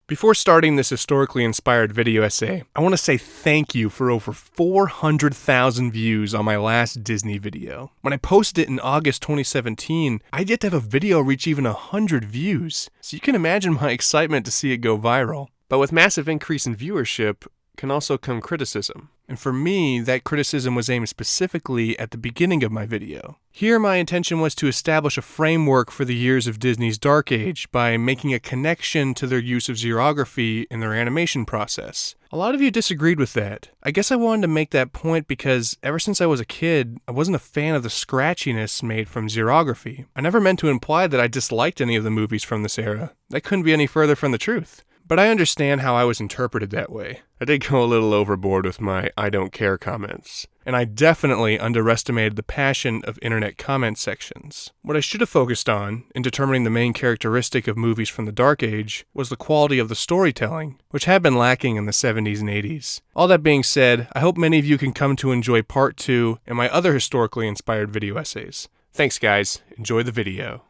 Before starting this historically inspired video essay, I want to say thank you for over 400,000 views on my last Disney video. When I posted it in August 2017, I'd yet to have a video reach even 100 views, so you can imagine my excitement to see it go viral. But with massive increase in viewership can also come criticism. And for me, that criticism was aimed specifically at the beginning of my video. Here, my intention was to establish a framework for the years of Disney's Dark Age by making a connection to their use of xerography in their animation process. A lot of you disagreed with that. I guess I wanted to make that point because ever since I was a kid, I wasn't a fan of the scratchiness made from xerography. I never meant to imply that I disliked any of the movies from this era. That couldn't be any further from the truth. But I understand how I was interpreted that way. I did go a little overboard with my I don't care comments. And I definitely underestimated the passion of internet comment sections. What I should have focused on, in determining the main characteristic of movies from the Dark Age, was the quality of the storytelling, which had been lacking in the 70s and 80s. All that being said, I hope many of you can come to enjoy part 2 and my other historically inspired video essays. Thanks guys, enjoy the video.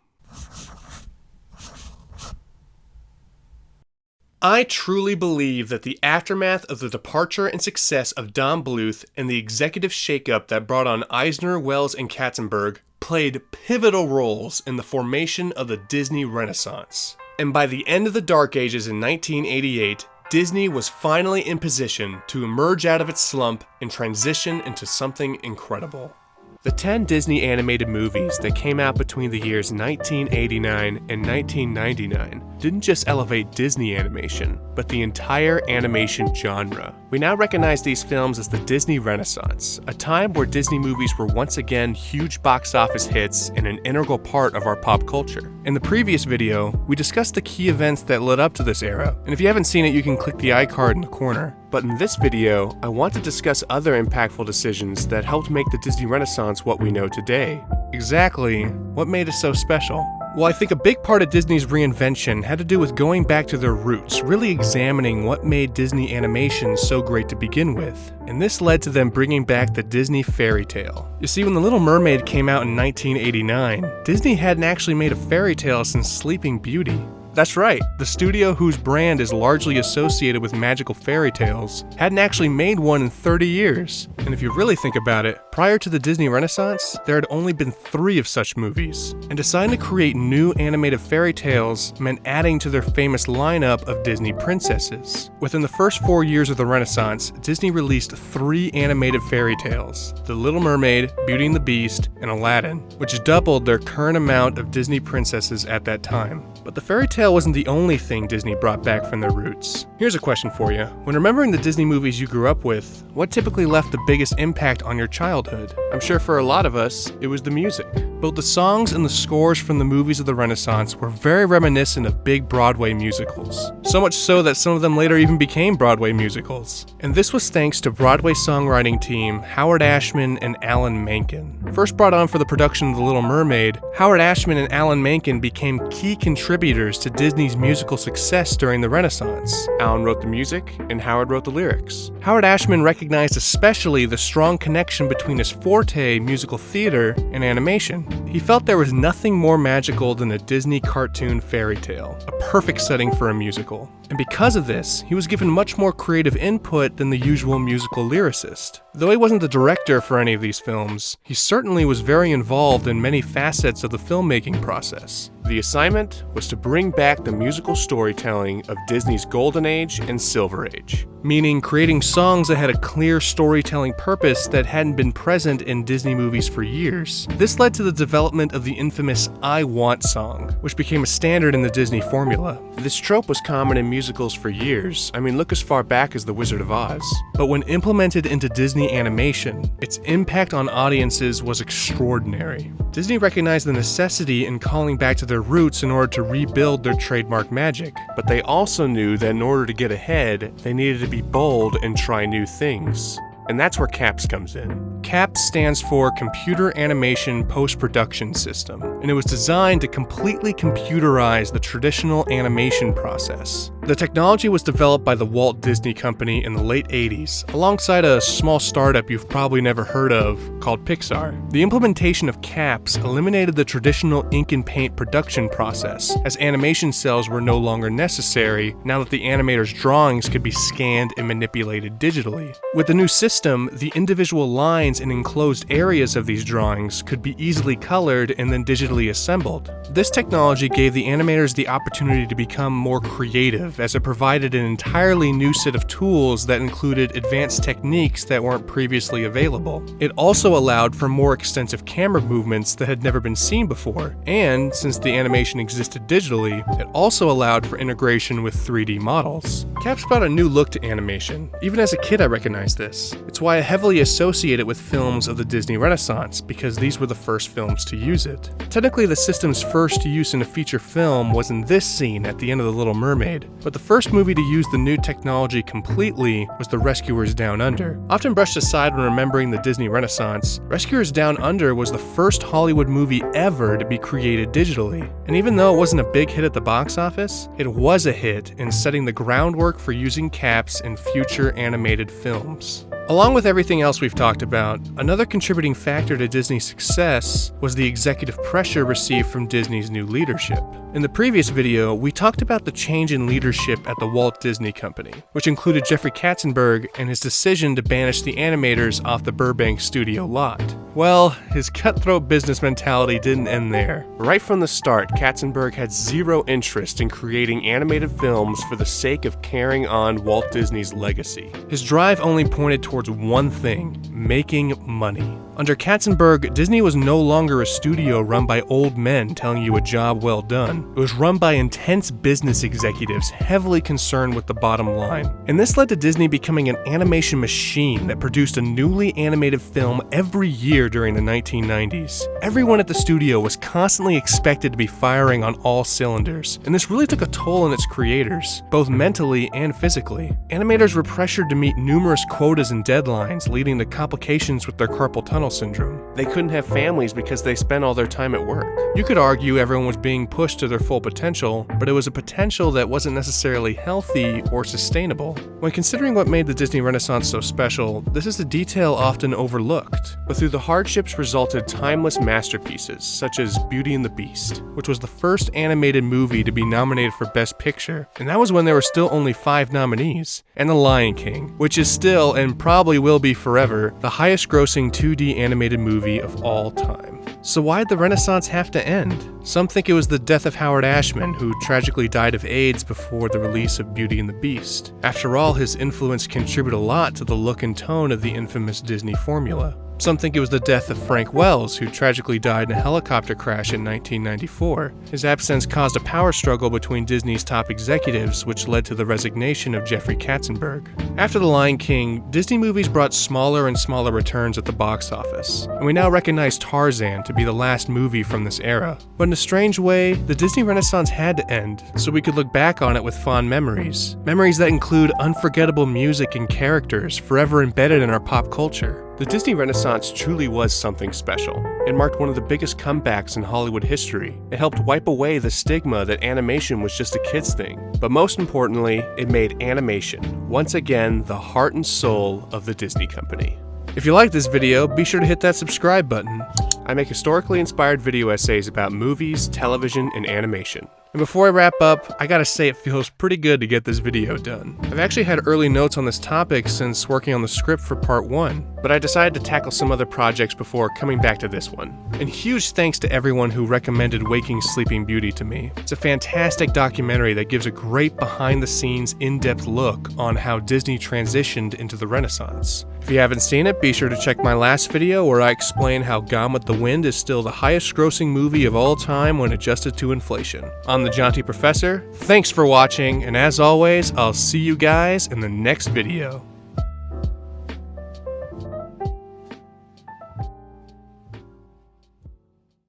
I truly believe that the aftermath of the departure and success of Don Bluth and the executive shakeup that brought on Eisner, Wells, and Katzenberg played pivotal roles in the formation of the Disney Renaissance. And by the end of the Dark Ages in 1988, Disney was finally in position to emerge out of its slump and transition into something incredible. The 10 Disney animated movies that came out between the years 1989 and 1999 didn't just elevate Disney animation, but the entire animation genre. We now recognize these films as the Disney Renaissance, a time where Disney movies were once again huge box office hits and an integral part of our pop culture. In the previous video, we discussed the key events that led up to this era, and if you haven't seen it, you can click the iCard in the corner. But in this video, I want to discuss other impactful decisions that helped make the Disney Renaissance what we know today. Exactly, what made it so special? Well, I think a big part of Disney's reinvention had to do with going back to their roots, really examining what made Disney animation so great to begin with. And this led to them bringing back the Disney fairy tale. You see, when The Little Mermaid came out in 1989, Disney hadn't actually made a fairy tale since Sleeping Beauty. That's right, the studio whose brand is largely associated with magical fairy tales hadn't actually made one in 30 years. And if you really think about it, prior to the Disney Renaissance, there had only been 3 of such movies. And deciding to create new animated fairy tales meant adding to their famous lineup of Disney princesses. Within the first 4 years of the Renaissance, Disney released 3 animated fairy tales: The Little Mermaid, Beauty and the Beast, and Aladdin, which doubled their current amount of Disney princesses at that time. But the fairy tale wasn't the only thing Disney brought back from their roots. Here's a question for you. When remembering the Disney movies you grew up with, what typically left the biggest impact on your childhood? I'm sure for a lot of us, it was the music. Both the songs and the scores from the movies of the Renaissance were very reminiscent of big Broadway musicals. So much so that some of them later even became Broadway musicals. And this was thanks to Broadway songwriting team Howard Ashman and Alan Menken. First brought on for the production of The Little Mermaid, Howard Ashman and Alan Menken became key contributors to Disney's musical success during the Renaissance. Alan wrote the music, and Howard wrote the lyrics. Howard Ashman recognized especially the strong connection between his forte, musical theater, and animation. He felt there was nothing more magical than a Disney cartoon fairy tale, a perfect setting for a musical. And because of this, he was given much more creative input than the usual musical lyricist. Though he wasn't the director for any of these films, he certainly was very involved in many facets of the filmmaking process. The assignment was to bring back the musical storytelling of Disney's Golden Age and Silver Age, meaning creating songs that had a clear storytelling purpose that hadn't been present in Disney movies for years. This led to the development of the infamous I Want song, which became a standard in the Disney formula. This trope was common in musicals for years. I mean, look as far back as The Wizard of Oz. But when implemented into Disney animation, its impact on audiences was extraordinary. Disney recognized the necessity in calling back to their roots in order to rebuild their trademark magic. But they also knew that in order to get ahead, they needed to be bold and try new things. And that's where Caps comes in. CAPS stands for Computer Animation Post-Production System, and it was designed to completely computerize the traditional animation process. The technology was developed by the Walt Disney Company in the late 80s, alongside a small startup you've probably never heard of called Pixar. The implementation of CAPS eliminated the traditional ink and paint production process, as animation cells were no longer necessary now that the animator's drawings could be scanned and manipulated digitally. With the new system, the individual lines and enclosed areas of these drawings could be easily colored and then digitally assembled. This technology gave the animators the opportunity to become more creative, as it provided an entirely new set of tools that included advanced techniques that weren't previously available. It also allowed for more extensive camera movements that had never been seen before, and since the animation existed digitally, it also allowed for integration with 3D models. CAPS brought a new look to animation. Even as a kid I recognized this. It's why I heavily associate it with films of the Disney Renaissance, because these were the first films to use it. Technically, the system's first use in a feature film was in this scene at the end of The Little Mermaid, but the first movie to use the new technology completely was The Rescuers Down Under. Often brushed aside when remembering the Disney Renaissance, Rescuers Down Under was the first Hollywood movie ever to be created digitally. And even though it wasn't a big hit at the box office, it was a hit in setting the groundwork for using CAPS in future animated films. Along with everything else we've talked about, another contributing factor to Disney's success was the executive pressure received from Disney's new leadership. In the previous video, we talked about the change in leadership at the Walt Disney Company, which included Jeffrey Katzenberg and his decision to banish the animators off the Burbank studio lot. Well, his cutthroat business mentality didn't end there. Right from the start, Katzenberg had zero interest in creating animated films for the sake of carrying on Walt Disney's legacy. His drive only pointed towards one thing: making money. Under Katzenberg, Disney was no longer a studio run by old men telling you a job well done. It was run by intense business executives heavily concerned with the bottom line. And this led to Disney becoming an animation machine that produced a newly animated film every year during the 1990s. Everyone at the studio was constantly expected to be firing on all cylinders, and this really took a toll on its creators, both mentally and physically. Animators were pressured to meet numerous quotas and deadlines, leading to complications with their carpal tunnel syndrome. They couldn't have families because they spent all their time at work. You could argue everyone was being pushed to their full potential, but it was a potential that wasn't necessarily healthy or sustainable. When considering what made the Disney Renaissance so special, this is a detail often overlooked. But through the hardships resulted timeless masterpieces, such as Beauty and the Beast, which was the first animated movie to be nominated for Best Picture, and that was when there were still only 5 nominees, and The Lion King, which is still, and probably will be forever, the highest grossing 2D animated movie of all time. So why'd the Renaissance have to end? Some think it was the death of Howard Ashman, who tragically died of AIDS before the release of Beauty and the Beast. After all, his influence contributed a lot to the look and tone of the infamous Disney formula. Some think it was the death of Frank Wells, who tragically died in a helicopter crash in 1994. His absence caused a power struggle between Disney's top executives, which led to the resignation of Jeffrey Katzenberg. After The Lion King, Disney movies brought smaller and smaller returns at the box office, and we now recognize Tarzan to be the last movie from this era. But in a strange way, the Disney Renaissance had to end, so we could look back on it with fond memories. Memories that include unforgettable music and characters forever embedded in our pop culture. The Disney Renaissance truly was something special. It marked one of the biggest comebacks in Hollywood history. It helped wipe away the stigma that animation was just a kid's thing. But most importantly, it made animation, once again, the heart and soul of the Disney Company. If you like this video, be sure to hit that subscribe button. I make historically inspired video essays about movies, television, and animation. And before I wrap up, I gotta say it feels pretty good to get this video done. I've actually had early notes on this topic since working on the script for part 1, but I decided to tackle some other projects before coming back to this one. And huge thanks to everyone who recommended Waking Sleeping Beauty to me. It's a fantastic documentary that gives a great behind-the-scenes, in-depth look on how Disney transitioned into the Renaissance. If you haven't seen it, be sure to check my last video where I explain how Gone with the Wind is still the highest grossing movie of all time when adjusted to inflation. I'm the Jaunty Professor, thanks for watching, and as always, I'll see you guys in the next video.